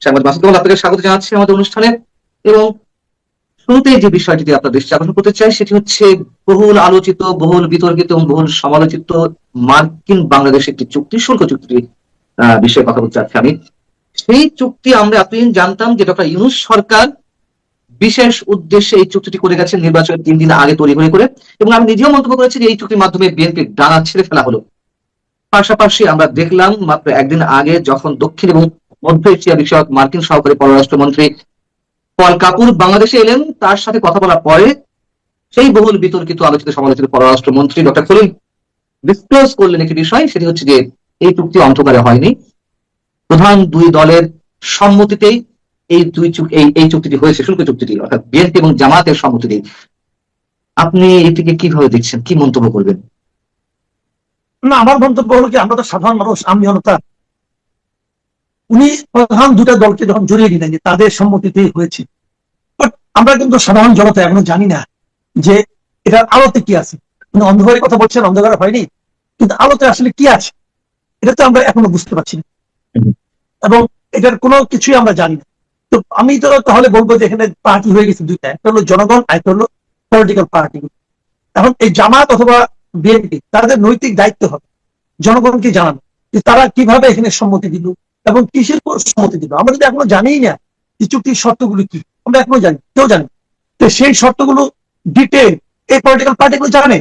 সাংবাদিক মাসুদ কামাল, আপনাকে স্বাগত জানাচ্ছি আমাদের অনুষ্ঠানে। এবং শুরুতেই যে বিষয়টিতে আপনার দৃষ্টি আকর্ষণ করতে চাই সেটি হচ্ছে বহুল আলোচিত, বহুল বিতর্কিত এবং বহুল সমালোচিত মার্কিন বাংলাদেশ একটি চুক্তি, শুল্ক চুক্তির বিষয়ে কথা বলতে চাচ্ছি আমি। সেই চুক্তি আমরা এতদিন জানতাম যে ডক্টর ইউনূস সরকার বিশেষ উদ্দেশ্যে এই চুক্তিটি করে গেছেন নির্বাচনের 3 দিন আগে তৈরি করে। এবং আমি নিজেও মন্তব্য করেছি যে এই চুক্তির মাধ্যমে বিএনপির ডানা ছেড়ে ফেলা হলো। পাশাপাশি আমরা দেখলাম মাত্র একদিন আগে যখন দক্ষিণ এবং মধ্য এশিয়া বিষয়ক মার্কিন সহকারী পররাষ্ট্রমন্ত্রী পল কাপুর বাংলাদেশে এলেন, তার সাথে কথা বলার পরে সেই বহুল বিতর্কিত আলোচিত সমালোচিত পররাষ্ট্রমন্ত্রী ডক্টর খলিল ডিসক্লোজ করলেন একটি বিষয়, সেটি হচ্ছে যে এই চুক্তি অন্ধকারে হয়নি, প্রধান দুই দলের সম্মতিতেই এই চুক্তিটি হয়েছে, শুল্ক চুক্তিটি, অর্থাৎ বিএনপি এবং জামাতের সম্মতিতেই। আপনি এটিকে কিভাবে দেখছেন, কি মন্তব্য করবেন? না, আমার মন্তব্য হলো কি, আমরা তো সাধারণ মানুষ, আমি জনতা। উনি প্রধান দুটা দলকে যখন জড়িয়ে দিলেন যে তাদের সম্মতিতেই হয়েছে, বাট আমরা কিন্তু সাধারণ জনতা এখনো জানি না যে এটার আলোতে কি আছে। উনি অন্ধকারের কথা বলছেন, অন্ধকারে হয়নি, কিন্তু আলোতে আসলে কি আছে এটা তো আমরা এখনো বুঝতে পারছি না, এবং এটার কোনো কিছুই আমরা জানি না। তো আমি তো তাহলে বলবো যে এখানে পার্টি হয়ে গেছে দুইটা, একটা হলো জনগণ, একটা হলো পলিটিক্যাল পার্টি। এখন এই জামাত অথবা বিএনপি তাদের নৈতিক দায়িত্ব হবে জনগণকে জানানো যে তারা কিভাবে এখানে সম্মতি দিল এবং কিসের উপর সম্মতি দিল। আমরা যদি এখনো জানি না যে চুক্তির শর্তগুলো কি, আমরা এখনো জানি, কেউ জানি। তো সেই শর্তগুলো ডিটেল এই পলিটিক্যাল পার্টিগুলো জানে,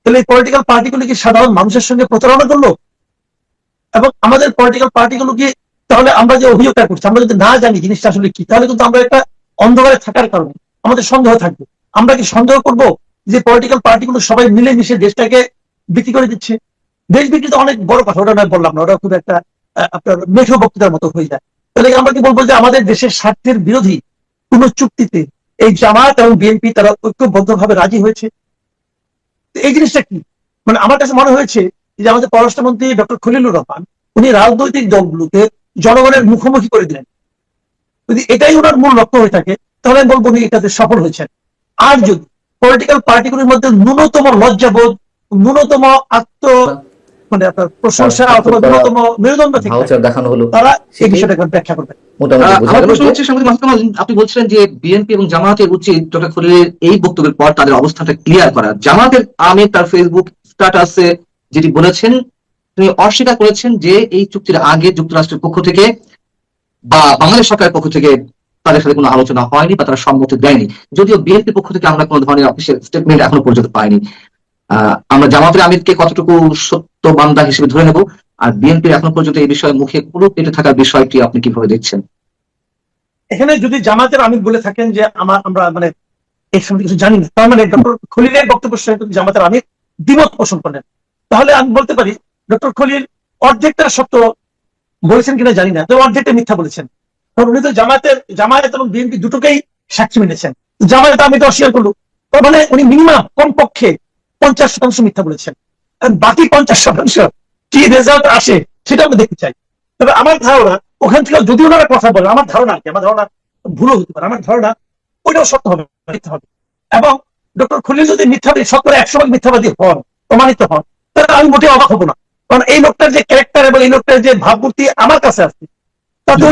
তাহলে এই পলিটিক্যাল পার্টিগুলো কি সাধারণ মানুষের সঙ্গে প্রতারণা করলো? এবং আমাদের পলিটিক্যাল পার্টিগুলো কি, তাহলে আমরা যে অভিযোগটা করছি, আমরা যদি না জানি জিনিসটা আসলে কি, তাহলে কিন্তু আমরা একটা অন্ধকারে থাকার কারণে আমাদের সন্দেহ থাকবে। আমরা কি সন্দেহ করব যে পলিটিক্যাল পার্টিগুলো সবাই মিলেমিশে দেশটাকে বিক্রি করে দিচ্ছে? দেশ বিক্রি তো অনেক বড় কথা, ওটা নয় বললাম না, ওটা খুব একটা আপনার মেঠো বক্তৃতার মতো হয়ে যায়। তাহলে আমরা কি বলবো যে আমাদের দেশের স্বার্থের বিরোধী কোন চুক্তিতে এই জামাত এবং বিএনপি তারা ঐক্যবদ্ধভাবে রাজি হয়েছে? এই জিনিসটা কি, মানে আমার কাছে মনে হয়েছে যে আমাদের পররাষ্ট্রমন্ত্রী ডক্টর খলিলুর রহমান উনি রাজনৈতিক দলগুলোকে জনগণের মুখোমুখি করে দিলেন। যদি এটাই ওনার মূল লক্ষ্য হয়ে থাকে তাহলে আমি বলবো উনি এটাতে সফল হয়েছেন। আর যদি পলিটিক্যাল পার্টিগুলির মধ্যে ন্যূনতম লজ্জাবোধ, ন্যূনতম আত্ম মানে আপনার প্রশংসা অথবা ন্যূনতম মেরুদণ্ড দেখানো হলো, তারা এই বিষয়টাকে ব্যাখ্যা করবেন। আপনি বলছিলেন যে বিএনপি এবং জামাতের উচিত ডক্টর খলিলের এই বক্তব্যের পর তাদের অবস্থানটা ক্লিয়ার করা। জামাতের আমির তার ফেসবুক স্ট্যাটাসে যেটি বলেছেন, তিনি অস্বীকার করেছেন যে এই চুক্তির আগে যুক্তরাষ্ট্রের পক্ষ থেকে বা বাংলাদেশ সরকারের পক্ষ থেকে তাদের সাথে কোনো আলোচনা হয়নি বা তারা সম্মতি দেয়নি। যদিও বিএনপির পক্ষ থেকে আমরা কোনো ধরনের অফিসিয়াল স্টেটমেন্ট এখনো পর্যন্ত পাইনি। আমরা জামাতের আমিরকে কতটুকু সত্য বান্দা হিসেবে ধরে নেব, আর বিএনপির এখনো পর্যন্ত এই বিষয়ে মুখে পুরো পেটে থাকার বিষয়টি আপনি কিভাবে দেখছেন? এখানে যদি জামাতের আমির বলে থাকেন যে আমরা মানে এর সম্বন্ধে কিছু জানি না, তার মানে ডক্টর খলিলের বক্তব্যের সঙ্গে যদি জামাতের আমির দ্বিমত পোষণ করেন, তাহলে আমি বলতে পারি ডক্টর খলিল অর্ধেকটা সত্য বলেছেন কিনা জানি না, তো অর্ধেকটা মিথ্যা বলেছেন। কারণ উনি তো জামায়াত এবং বিএনপি দুটোকেই সাক্ষী মেনেছেন। জামায়াত আমি তো অস্বীকার করলো, তার মানে উনি মিনিমাম কমপক্ষে 50% মিথ্যা বলেছেন। বাকি 50% কি রেজাল্ট আসে সেটা আমি দেখতে চাই। তবে আমার ধারণা ওখান থেকে যদি ওনারা কথা বলে, আমার ধারণা কি, আমার ধারণা ভুলও হতে পারে, আমার ধারণা ওইটাও সত্য হবে, মিথ্যা হবে। এবং ডক্টর খলিল যদি মিথ্যাবাদী, শতকরা 100% মিথ্যাবাদী হন, প্রমাণিত হন, তাহলে আমি মোটেও অবাক হবো না। কারণ এই লোকটার যে ক্যারেক্টার এবং এই লোকটার যে ভাবমূর্তি আমার কাছে আসছে, তাতে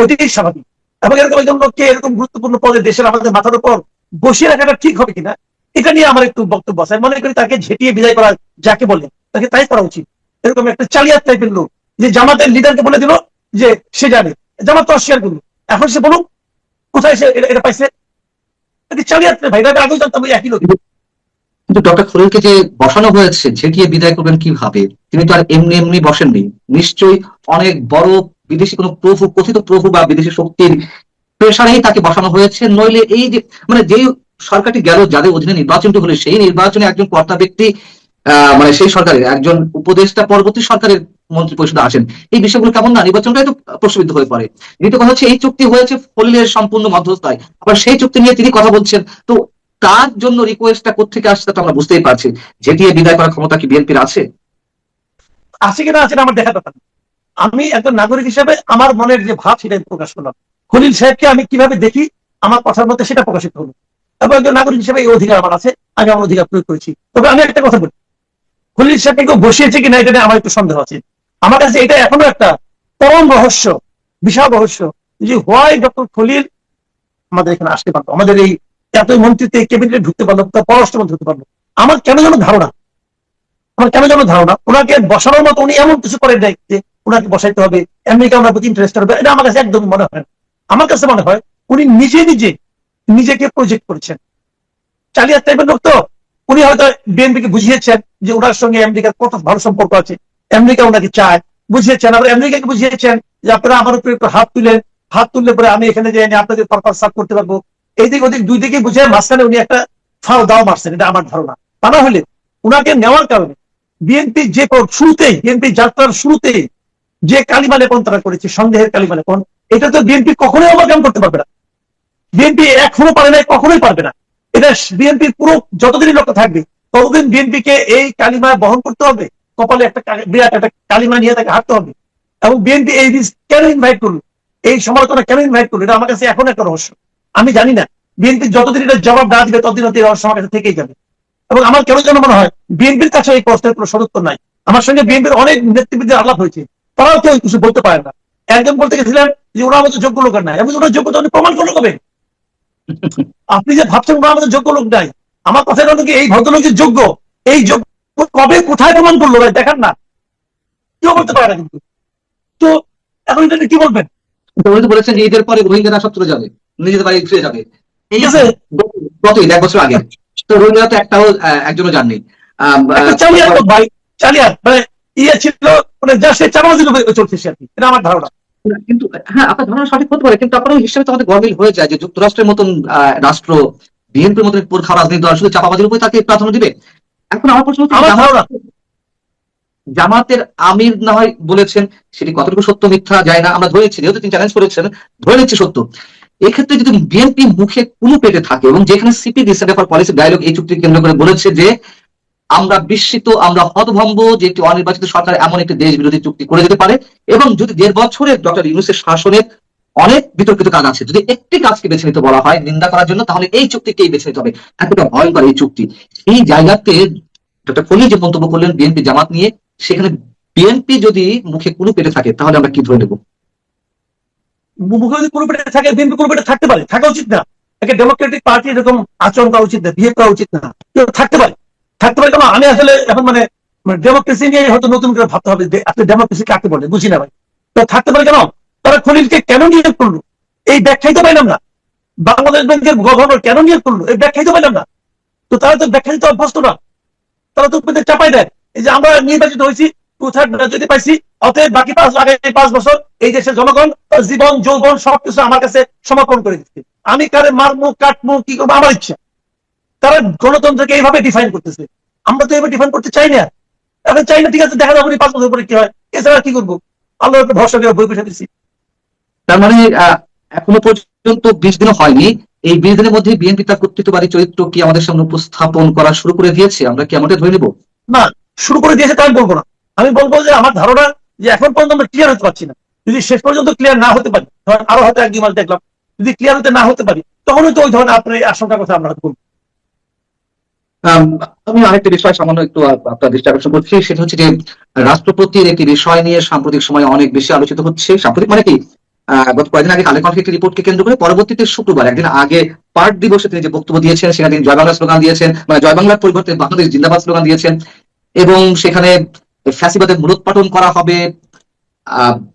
ওইটাই স্বাভাবিক। এবং এরকম একজন লোককে এরকম গুরুত্বপূর্ণ পদে দেশের আমাদের মাথার উপর বসিয়ে রাখাটা ঠিক হবে কিনা, এটা নিয়ে আমার একটু বক্তব্য আছে। মনে করি তাকে ঝেঁটিয়ে বিদায় করা যাকে বলে তাকে তাই করা উচিত। এরকম একটা চালিয়াত টাইপের লোক যে জামাতের লিডারকে বলে দিল যে সে জানে, জামাত তো অস্বীকার করলো, এখন সে বলুক কোথায় সে এটা পাইছে। চালিয়াত ভাই, এটা আগেও জানতাম একই লোক। কিন্তু ডক্টর খলিলকে যে বসানো হয়েছে, ঝেঁটিয়ে বিদায় করবেন কিভাবে? তিনি তো আর এমনি এমনি বসেননি, নিশ্চয়ই অনেক বড় বিদেশি কোনো প্রভু, কথিত প্রভু বা বিদেশি শক্তির প্রেসারেই তাকে বসানো হয়েছে। নইলে এই যে মানে যেই সরকারটি গেল, যাদের অধীনে নির্বাচনটি হলো, সেই নির্বাচনে একজন কর্তা ব্যক্তি মানে সেই সরকারের একজন উপদেষ্টা পরবর্তী সরকারের মন্ত্রী পরিষদে আসেন, এই বিষয়গুলো কেমন না নির্বাচনটাই তো প্রশ্নবিদ্ধ হয়ে পড়ে। দ্বিতীয় কথা হচ্ছে এই চুক্তি হয়েছে খলিলের সম্পূর্ণ মধ্যস্থায়, আবার সেই চুক্তি নিয়ে তিনি কথা বলছেন, তো তার জন্য রিকোয়েস্টটা কোথেকে আসছে তা আমরা বুঝতেই পারছি। ঝেঁটিয়ে বিদায় করার ক্ষমতা কি বিএনপির আছে? আছে কিনা আছে না আমার দেখার ব্যাপার। আমি একজন নাগরিক হিসেবে আমার মনের যে ভাব সেটাই প্রকাশ করলাম। খলিল সাহেবকে আমি কিভাবে দেখি আমার কথার মধ্যে সেটা প্রকাশিত হলো, এবং একজন নাগরিক হিসেবে এই অধিকার আমার আছে, আমি আমার অধিকার প্রয়োগ করেছি। তবে আমি একটা কথা বলি, খলিল সাহেবকে কেউ বসিয়েছে কিনা এটা নিয়ে আমার একটু সন্দেহ আছে। আমার কাছে এটা এখনো একটা পরম রহস্য বিশাল রহস্য যে হোয়াই ডক্টর খলিল আমাদের এখানে আসতে পারলো, আমাদের এই এত মন্ত্রীতে ক্যাবিনেটে ঢুকতে পারলো, পররাষ্ট্রমন্ত্রী হতে পারলো। আমার কেন যেন ধারণা, ওনাকে বসানোর মতো উনি এমন কিছু করেন নাই যে ওনাকে বসাইতে হবে, আমেরিকা ওনার প্রতি ইন্টারেস্ট হবে, এটা আমার কাছে একদমই মনে হয় না। আমার কাছে মনে হয় উনি নিজে নিজেকে প্রজেক্ট করেছেন। চালিয়ার টাইপের লোক তো, উনি হয়তো বিএনপিকে বুঝিয়েছেন যে ওনার সঙ্গে আমেরিকার কত ভালো সম্পর্ক আছে, আমেরিকা ওনাকে চায়, বুঝিয়েছেন। আবার আমেরিকাকে বুঝিয়েছেন যে আপনারা আমার উপরে একটু হাত তুললে পরে আমি এখানে যাই আপনাদের পারপাস সার্ভ করতে পারবো। এইদিক ওদিক দুই দিকে বুঝে মাঝখানে উনি একটা ফাও দাও মারছেন, এটা আমার ধারণা। তা না হলে উনাকে নেওয়ার কারণে বিএনপি যে শুরুতেই, বিএনপি যাত্রার শুরুতেই যে কালিমা লেপন তারা করেছে, সন্দেহের কালিমা লেপন, এটা তো বিএনপি কখনোই ওভারকাম করতে পারবে না। বিএনপি এখনো পারে নাই, কখনোই পারবে না। এটা বিএনপির পুরো যতদিনই লোক থাকবে ততদিন বিএনপিকে এই কালিমা বহন করতে হবে, কপালে একটা বিরাট একটা কালিমা নিয়ে তাকে হাঁটতে হবে। এবং বিএনপি এই কেন ইনভাইট করলো, এই সমালোচনা কেন ইনভাইট করলো, এটা আমার কাছে এখন একটা রহস্য। আমি জানি না, বিএনপি যতদিন এটা জবাব না দিবে ততদিন এই রহস্য আমার কাছে থেকেই যাবে। এবং আমার কেন যেন মনে হয় বিএনপির কাছে এই প্রশ্নের কোনো সদুত্তর নাই। আমার সঙ্গে বিএনপির অনেক নেতৃবৃন্দের আলাপ হয়েছে, তারাও কেউ কিছু বলতে পারে না। একজন বলতে গেছিলেন যে ওরা আমাদের যোগ্য লোক নাই, আমি ওনার যোগ্যতা উনি প্রমাণ করলো কবে? আপনি যে ভাবছেন ওরা আমাদের যোগ্য লোক নাই, আমার কথা হলো কি এই ভদ্রলোক যে যোগ্য, এই যোগ্য কবে কোথায় প্রমাণ করলো ভাই দেখান না, কেউ বলতে পারে না কিন্তু। তো এখন এটা কি বলবেন? উনি তো বলেছেন যে ঈদের পরে রোহিঙ্গারা সব চলে যাবে, নিজেদের বাড়ি ফিরে যাবে। এই ঠিক আছে, গত ঈদ 1 বছর আগে তো রোহিঙ্গারা তো একজনও যাননি। একটা চালিয়াত লোক ভাই, চালিয়াত মানে ইয়ে ছিল, মানে যা সে চামাজি চলছে সে আর কি, এটা আমার ধারণা। কিন্তু হ্যাঁ, আপনার ধারণা সঠিক হতে পারে, কিন্তু আপনার হিসাবে তো আমাদের গরমিল হয়ে যায় যে যুক্তরাষ্ট্রের মতন রাষ্ট্র, বিএনপির মতন খাওয়া রাজনৈতিক দল শুধু চাপাবাজির উপরে তাকে প্রাধান্য দিবে। এখন আমার প্রশ্ন হচ্ছে, আমার ধারণা জামাতের আমির না হয় বলেছেন, সেটি কতটুকু সত্য মিথ্যা যায় না, আমরা ধরে নিচ্ছি, যেহেতু তিনি চ্যালেঞ্জ করেছেন ধরে নিচ্ছি সত্য। এক্ষেত্রে যদি বিএনপি মুখে কুলু পেটে থাকে, এবং যেখানে CP centre for policy dialogue এই চুক্তি কেন্দ্র করে বলেছে যে আমরা বিস্মিত, আমরা হতভম্ব যে একটি অনির্বাচিত সরকার এমন একটি দেশ বিরোধী চুক্তি করে যেতে পারে, এবং যদি 1.5 বছরের ডক্টর ইউনূসের শাসনের অনেক বিতর্কিত কাজ আছে, যদি একটি কাজকে বেছে নিতে বলা হয় নিন্দা করার জন্য, তাহলে এই চুক্তিকেই বেছে নিতে হবে। এতটা ভয়ঙ্কর এই চুক্তি। এই জায়গাতে ডক্টর খলিল যে মন্তব্য করলেন বিএনপি জামাত নিয়ে, সেখানে বিএনপি যদি মুখে কুলু পেটে থাকে তাহলে আমরা কি ধরে নেব? মুখে যদি কোনো পেটে থাকে, বিএনপি কোনো পেটে থাকতে পারে, থাকা উচিত না। একটা ডেমোক্রেটিক পার্টি এরকম আচরণ করা উচিত না, বিহেভ করা উচিত না। কেউ থাকতে পারে, কেন? আমি আসলে এখন মানে ডেমোক্রেসি নিয়ে হয়তো নতুন করে ভাবতে হবে, আপনি ডেমোক্রেসি কাকে বলে বুঝি না ভাই। তো থাকতে পারে কেন? তারা খলিলকে কেন নিয়োগ করলো এই ব্যাখ্যাই তো পাইলাম না। বাংলাদেশ ব্যাংকের গভর্নর কেন নিয়োগ করলো এই ব্যাখ্যাই তো পাইলাম না। তো তারা তো ব্যাখ্যা দিতে অভ্যস্ত না, তারা তো চাপাই দেয়। এই যে আমরা নির্বাচিত হয়েছি, 2/3 মেজরিটি পাইছি, অতএব বাকি 5 বছর এই দেশের জনগণ জীবন যৌবন সবকিছু আমার কাছে সমর্পণ করে দিচ্ছে, আমি কারে মারমু কাটমু কি করবো আমার ইচ্ছা। তারা গণতন্ত্রকে এইভাবে ডিফাইন করতেছে। আমরা তো এইভাবে ডিফাইন করতে চাই না। এখন চাই না, ঠিক আছে, দেখা যাবে 5 বছর পরে কি হয়, এছাড়া কি করবো? আল্লাহর উপর ভরসা করে বই পয়সা দিচ্ছি। তার মানে এখনো পর্যন্ত 20 দিনও হয়নি, এই 20 দিনের মধ্যে বিএনপি তার কর্তৃত্ববাদী চরিত্র কি আমাদের সামনে উপস্থাপন করা শুরু করে দিয়েছে? আমরা কি এমনটা ধরে নেব? না, শুরু করে দিয়েছে তাই বলবো না। আমি বলবো যে আমার ধারণা যে এখন পর্যন্ত আমরা ক্লিয়ার হতে পারছি না। যদি শেষ পর্যন্ত ক্লিয়ার না হতে পারি, ধরেন আরো হয়তো 1-2 মাস দেখলাম, যদি ক্লিয়ার হতে না হতে পারি, তখন হয়তো ওই ধরনের আপনার এই আশঙ্কার কথা আমরা বলবো। আমি আরেকটা বিষয় সামান্য একটু আপনার দৃষ্টি আকর্ষণ করছি, সেটা হচ্ছে যে রাষ্ট্রপতির একটি বিষয় নিয়ে সাম্প্রতিক সময় অনেক বেশি আলোচিত হচ্ছে। সাম্প্রতিক মানে কি, গত কয়েকদিন আগে কালের কণ্ঠের একটি রিপোর্টকে কেন্দ্র করে পরবর্তীতে শুক্রবার একদিন আগে পার্ট দিবসে তিনি যে বক্তব্য দিয়েছেন, সেখানে তিনি জয় বাংলা স্লোগান দিয়েছেন, মানে জয় বাংলার পরিবর্তে বাংলাদেশ জিন্দাবাদ স্লোগান দিয়েছেন, এবং সেখানে ফ্যাসিবাদের মূলোৎপাটন করা হবে,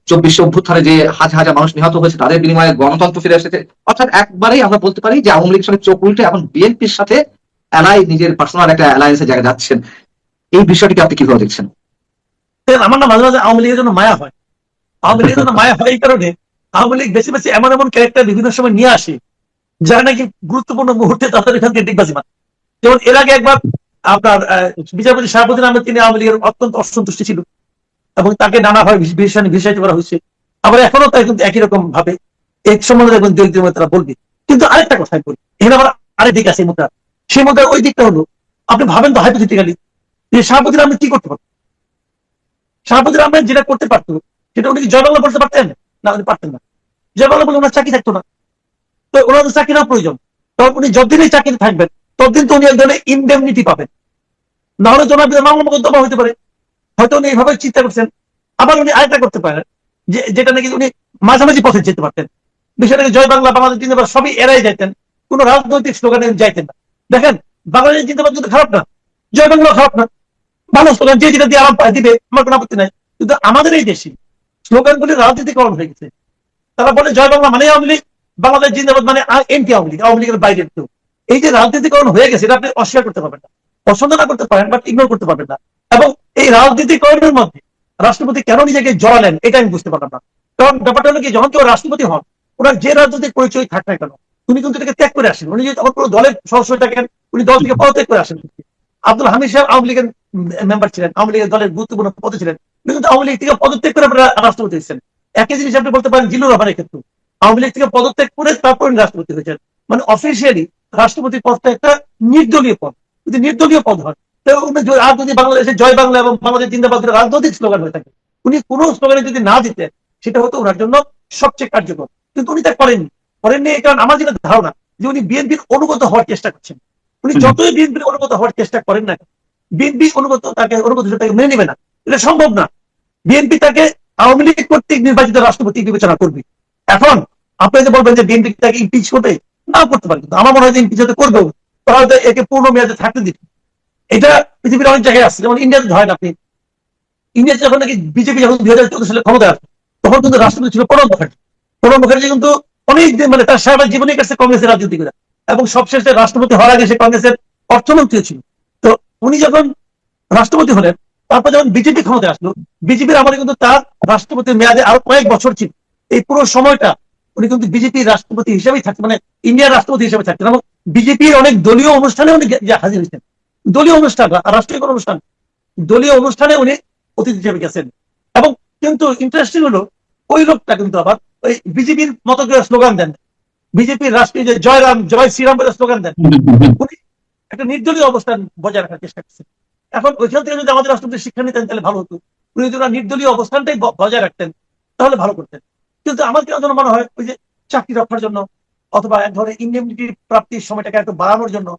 24শে অভ্যুত্থানে যে হাজার হাজার মানুষ নিহত হয়েছে তাদের বিনিময়ে গণতন্ত্র ফিরে এসেছে। অর্থাৎ একবারেই আমরা বলতে পারি যে আওয়ামী লীগের সাথে চোখ উল্টে এখন বিএনপির সাথে নিজের পার্সোনাল একটা অ্যালায়েন্সের জায়গায় যাচ্ছেন। এই বিষয়টিকে আপনি কিভাবে দেখছেন? আমার না মাঝে মাঝে আওয়ামী লীগের জন্য মায়া হয়। আওয়ামী লীগের জন্য মায়া হয় এই কারণে, আওয়ামী লীগ বেশি বেশি এমন এমন ক্যারেক্টার বিভিন্ন সময় নিয়ে আসে যারা নাকি গুরুত্বপূর্ণ মুহূর্তে তাদের এখান থেকে ডিগবাজি মারে। যেমন এর আগে একবার আপনার বিচারপতি শাহাবুদ্দিন আহমেদ, তিনি আওয়ামী লীগের অত্যন্ত অসন্তুষ্টি ছিল এবং তাকে নানাভাবে বিষয়টি করা হয়েছে। আবার এখনো তাই কিন্তু একই রকম ভাবে এই সম্বন্ধে দেখবেন দু একদিন তারা বলবে। কিন্তু আরেকটা কথাই বলি, এখানে আবার আরেক দিক আছে মুদ্রা। সেই মুদ্রার ওই দিকটা হলো, আপনি ভাবেন তো হাইপোথেটিক্যালি যে শাহাবুদ্দিন আহমেদ কি করতে পারতেন। শাহাবুদ্দিন আহমেদ যেটা করতে পারতো সেটা উনি কি জয় বাংলা বলতে পারতেন? না, উনি পারতেন না। জয় বাংলা বলে ওনার চাকরি থাকতো না। তো ওনার চাকরিরও প্রয়োজন, তখন উনি যতদিনই চাকরি থাকবেন ততদিন তো উনি এক ধরনের ইনডেমনিটি পাবেন, না হলে তো ওনার বিরুদ্ধে মামলা মোকদ্দমা হতে পারে। হয়তো উনি এইভাবে চিন্তা করছেন। আবার উনি আরেকটা করতে পারেন, যেটা নাকি উনি মাঝামাঝি পথে যেতে পারতেন। বিষয়টাকে জয় বাংলা, বাংলাদেশ জিন্দাবাদ সবই এড়াই যাইতেন, কোন রাজনৈতিক স্লোগানে যাইতেন না। দেখেন, বাংলাদেশ জিন্দাবাদ কিন্তু খারাপ না, জয় বাংলা খারাপ না, ভালো স্লোগান, যে যেটা দিয়ে আরাম পায় দিবে, আমার কোনো আপত্তি নাই। কিন্তু আমাদের এই দেশে স্লোগানগুলি রাজনীতিকরণ হয়ে গেছে। তারা বলে জয় বাংলা মানে আওয়ামী লীগ, বাংলাদেশ জিন্দাবাদ মানে এনটি আওয়ামী লীগ, আওয়ামী লীগের বাইরের কেউ। এই যে রাজনীতিকরণ হয়ে গেছে, এটা আপনি অস্বীকার করতে পারবেন না, পছন্দ না করতে পারেন, বাট ইগনোর করতে পারবেন না। এবং এই রাজনীতিকরণের মধ্যে রাষ্ট্রপতি কেন নিজেকে জড়ালেন, এটা আমি বুঝতে পারলাম না। কারণ ব্যাপারটা হলো কি, যখন কেউ রাষ্ট্রপতি হন, ওনার যে রাজনৈতিক পরিচয় থাক না কেন, উনি কিন্তু এটাকে ত্যাগ করে আসেন। উনি যদি তখন কোনো দলের সদস্য থাকেন, উনি দল থেকে পদত্যাগ করে আসেন। আব্দুল হামিদ সাহেব আওয়ামী লীগের মেম্বার ছিলেন, আওয়ামী লীগের দলের গুরুত্বপূর্ণ পদে ছিলেন, উনি কিন্তু আওয়ামী লীগ থেকে পদত্যাগ করে রাষ্ট্রপতি হয়েছেন। একই জিনিস আপনি বলতে পারেন জিল্লুর রহমানের ক্ষেত্রে, আওয়ামী লীগ থেকে পদত্যাগ করে তারপর রাষ্ট্রপতি হয়েছেন। মানে অফিসিয়ালি রাষ্ট্রপতির পদটা একটা নির্দলীয় পদ। যদি নির্দলীয় পদ হয়, আর যদি বাংলাদেশে জয় বাংলা এবং বাংলাদেশ জিন্দাবাদ রাজনৈতিক স্লোগান হয়ে থাকে, উনি কোন স্লোগানে যদি না দিতেন, সেটা হতো ওনার জন্য সবচেয়ে কার্যকর। কিন্তু উনি তা করেননি এই কারণ আমার যেটা ধারণা, যে উনি বিএনপির অনুগত হওয়ার চেষ্টা করছেন। উনি যতই বিএনপির অনুগত হওয়ার চেষ্টা করেন না, বিএনপি অনুগত তাকে মেনে নেবে না, এটা সম্ভব না। বিএনপি তাকে আওয়ামী লীগ কর্তৃক নির্বাচিত রাষ্ট্রপতি বিবেচনা করবে। এখন আপনি যে বলবেন যে বিএনপি তাকে ইমপিচ করবে, না করতে পারে, কিন্তু আমার মনে হয় যে ইমপিচ হতে করবেও, তাহলে একে পূর্ণ মেয়াদে থাকতে দিন। এটা পৃথিবীর অনেক জায়গায় আছে, যেমন ইন্ডিয়াতে হয় না। আপনি ইন্ডিয়াতে যখন নাকি বিজেপি যখন 2014 সালে ক্ষমতায় আসে, তখন কিন্তু রাষ্ট্রপতি ছিল প্রণব মুখার্জি। প্রণব মুখার্জি কিন্তু অনেক দিন, মানে তার সারা জীবনে কাছে কংগ্রেসের রাজনীতি করে, এবং সবশেষে রাষ্ট্রপতি হওয়ার আগে সে কংগ্রেসের অর্থমন্ত্রী ছিল। তো উনি যখন রাষ্ট্রপতি হলেন, তারপর যখন বিজেপি ক্ষমতায় আসলো, বিজেপির আমলে কিন্তু তার রাষ্ট্রপতির মেয়াদে আরো কয়েক বছর ছিল। এই পুরো সময়টা উনি কিন্তু বিজেপির রাষ্ট্রপতি হিসেবেই থাকতেন, মানে ইন্ডিয়ার রাষ্ট্রপতি হিসেবে থাকতেন, এবং বিজেপির অনেক দলীয় অনুষ্ঠানে উনি হাজির হয়েছেন। দলীয় অনুষ্ঠান, রাষ্ট্রীয় কোনো অনুষ্ঠান, দলীয় অনুষ্ঠানে উনি অতিথি হিসেবে গেছেন। এবং কিন্তু ইন্টারেস্টিং হলো, ওই লোকটা কিন্তু আবার ওই বিজেপির মতো করে স্লোগান দেন, বিজেপির রাষ্ট্রীয় যে জয় রাম জয় শ্রীরাম বলে স্লোগান দেন। উনি একটা নির্দলীয় অবস্থান বজায় রাখার চেষ্টা করছেন। এখন ওইখান থেকে যদি আমাদের রাষ্ট্রপতি শিক্ষা নিতেন, তাহলে ভালো হতো। উনি যদি নির্দলীয় অবস্থানটাই বজায় রাখতেন, তাহলে ভালো করতেন। কিন্তু আমার কেন যেন মনে হয়, ওই যে চাকরি রক্ষার জন্য, অথবা এক ধরনের ইন্ডেমনিটি প্রাপ্তির সময়টাকে একটু বাড়ানোর জন্য